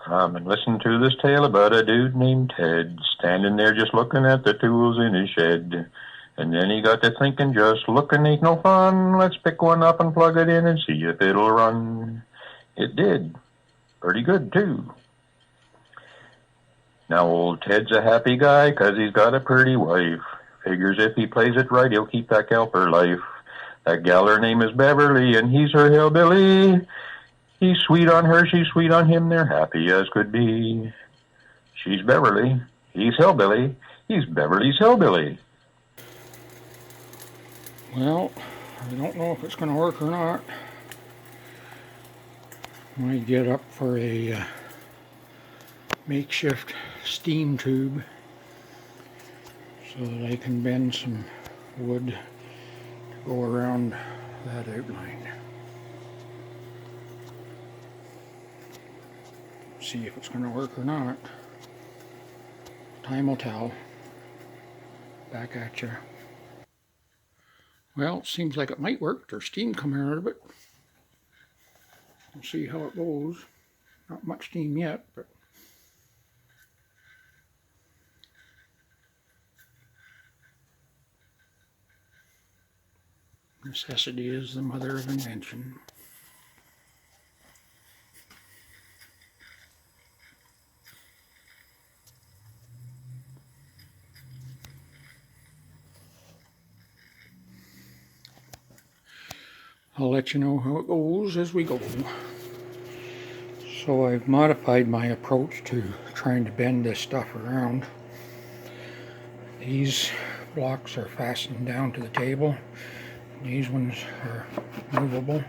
Come and listen to this tale about a dude named Ted, standing there just looking at the tools in his shed. And then he got to thinking, just looking ain't no fun. Let's pick one up and plug it in and see if it'll run. It did. Pretty good, too. Now old Ted's a happy guy 'cause he's got a pretty wife. Figures if he plays it right, he'll keep that gal for life. That gal, her name is Beverly, and he's her hillbilly. He's sweet on her, she's sweet on him, they're happy as could be. She's Beverly, he's Hillbilly, he's Beverly's Hillbilly. Well, I don't know if it's going to work or not. Might get up for a makeshift steam tube so that I can bend some wood to go around that outline. See if it's going to work or not. Time will tell. Back at you. Well, it seems like it might work. There's steam coming out of it. We'll see how it goes. Not much steam yet, but necessity is the mother of invention. I'll let you know how it goes as we go. So I've modified my approach to trying to bend this stuff around. These blocks are fastened down to the table. These ones are movable,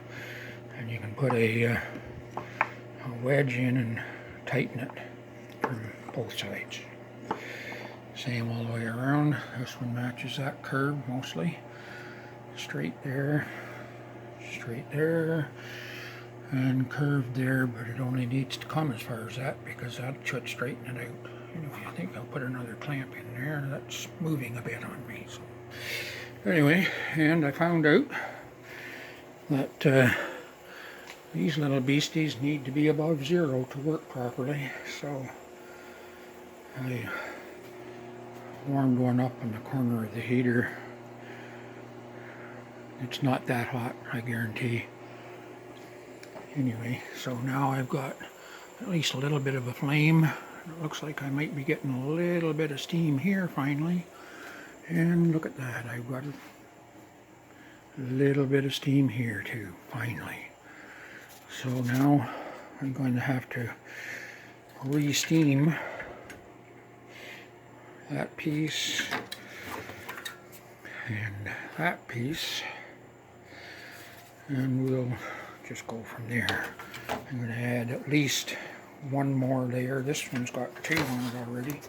and you can put a wedge in and tighten it from both sides. Same all the way around. This one matches that curve mostly. Straight there, and curved there, but it only needs to come as far as that because that should straighten it out. You know, I think I'll put another clamp in there. That's moving a bit on me. So anyway, and I found out that these little beasties need to be above zero to work properly. So I warmed one up in the corner of the heater. It's not that hot, I guarantee. Anyway, so now I've got at least a little bit of a flame. It looks like I might be getting a little bit of steam here finally. And look at that, I've got a little bit of steam here too, finally. So now I'm going to have to re-steam that piece and that piece, and we'll just go from there. I'm going to add at least one more layer. This one's got two on it already.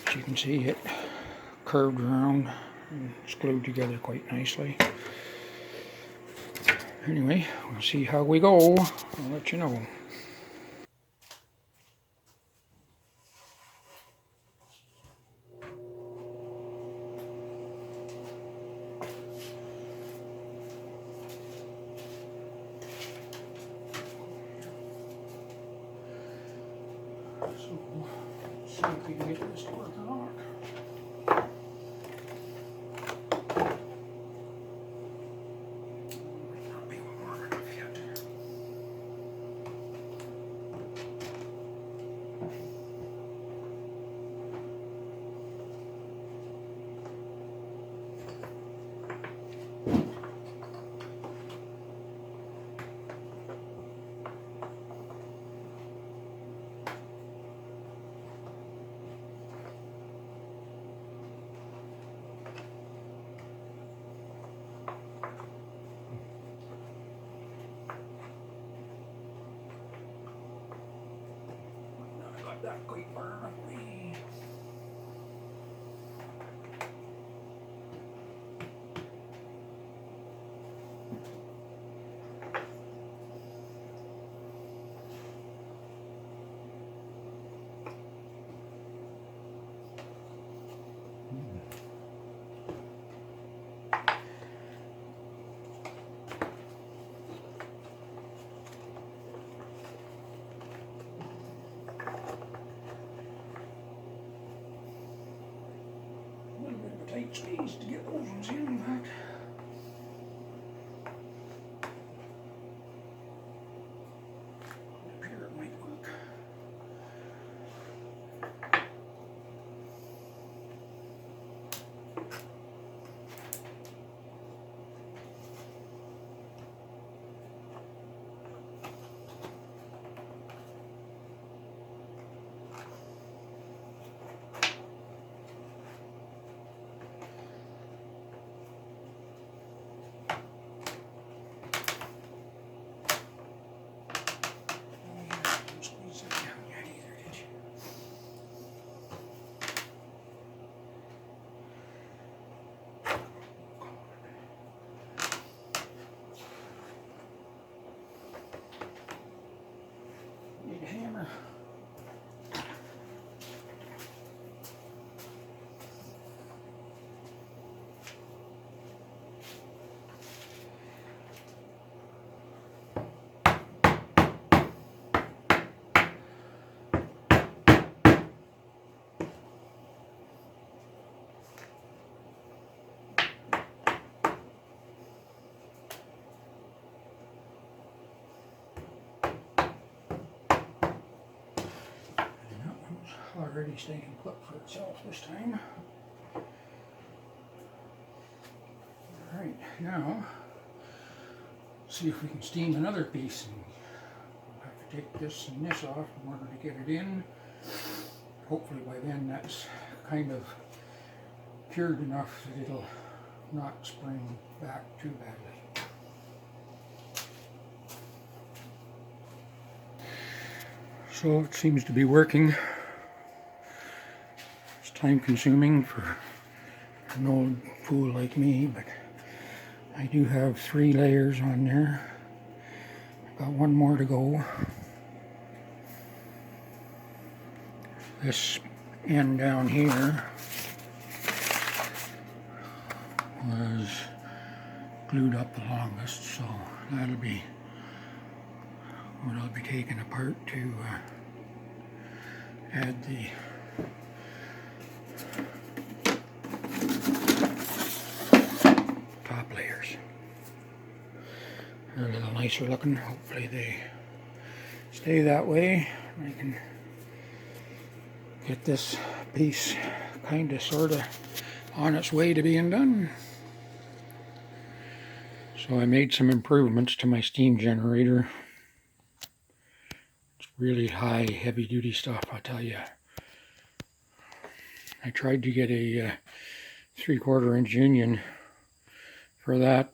As you can see, it curved around and it's glued together quite nicely. Anyway, we'll see how we go. I'll let you know. So, see if we can get this to work or not. Might not be warm enough yet. Not that quite far enough away. tight space to get those ones in, but up here it might work. Need a hammer. Already staying put for itself this time. Alright, now see if we can steam another piece. And we'll have to take this and this off in order to get it in. Hopefully by then that's kind of cured enough that it'll not spring back too badly. So it seems to be working. Time consuming for an old fool like me, but I do have 3 layers on there. I've got 1 more to go. This end down here was glued up the longest, so that'll be what I'll be taking apart to add the top layers. They're a little nicer looking. Hopefully they stay that way. I can get this piece kind of sort of on its way to being done. So I made some improvements to my steam generator. It's really high, heavy duty stuff, I'll tell you. I tried to get a 3/4 inch union for that,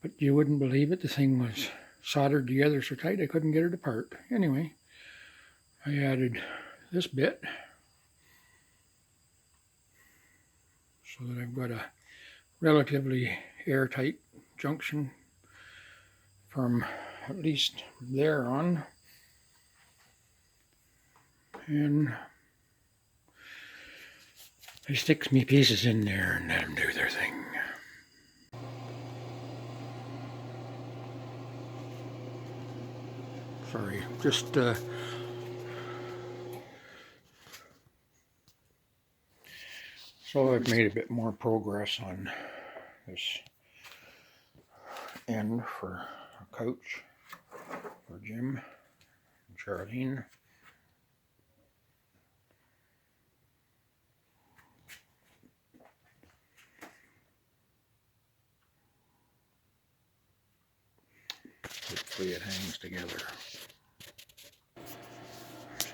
but you wouldn't believe it, the thing was soldered together so tight I couldn't get it apart. Anyway, I added this bit so that I've got a relatively airtight junction from at least there on, and I sticks me pieces in there and let them do their thing. Sorry, just so I've made a bit more progress on this end for a couch for Jim and Charlene. Hopefully it hangs together.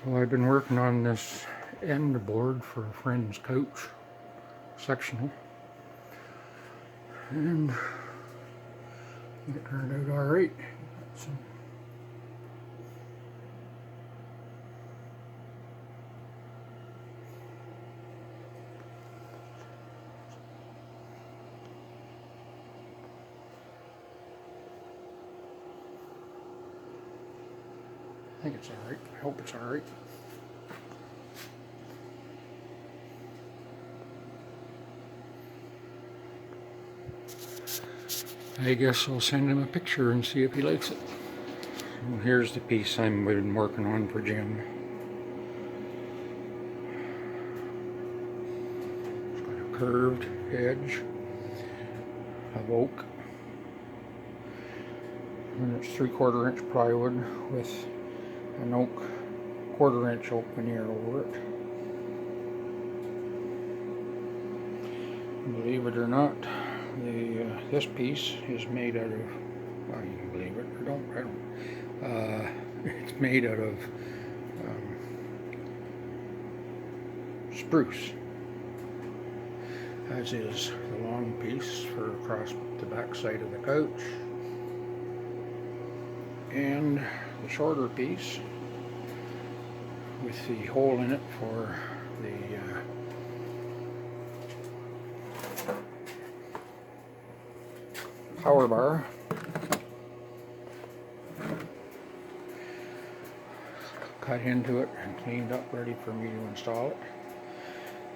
So I've been working on this end board for a friend's couch, sectional, and it turned out alright. I think it's alright. I hope it's alright. I guess I'll send him a picture and see if he likes it. Well, here's the piece I've been working on for Jim. It's got curved edge of oak, and it's 3/4 inch plywood with an oak 1/4 inch oak veneer over it. Believe it or not, this piece is made out of, well, you can believe it or don't, I don't. It's made out of spruce, as is the long piece for across the back side of the couch, and the shorter piece with the hole in it for the power bar. Cut into it and cleaned up, ready for me to install it.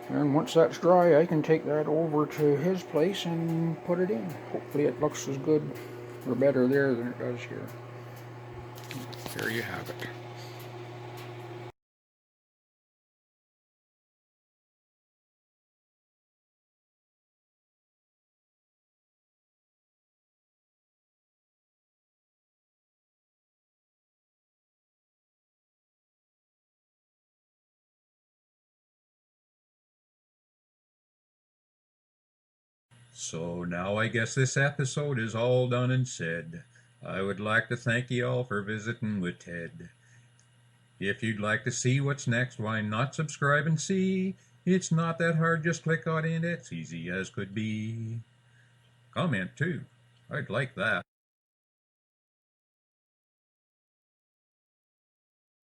And once that's dry, I can take that over to his place and put it in. Hopefully it looks as good or better there than it does here. There you have it. So now I guess this episode is all done and said. I would like to thank you all for visiting with Ted. If you'd like to see what's next, why not subscribe and see? It's not that hard, just click on it, it's easy as could be. Comment too, I'd like that.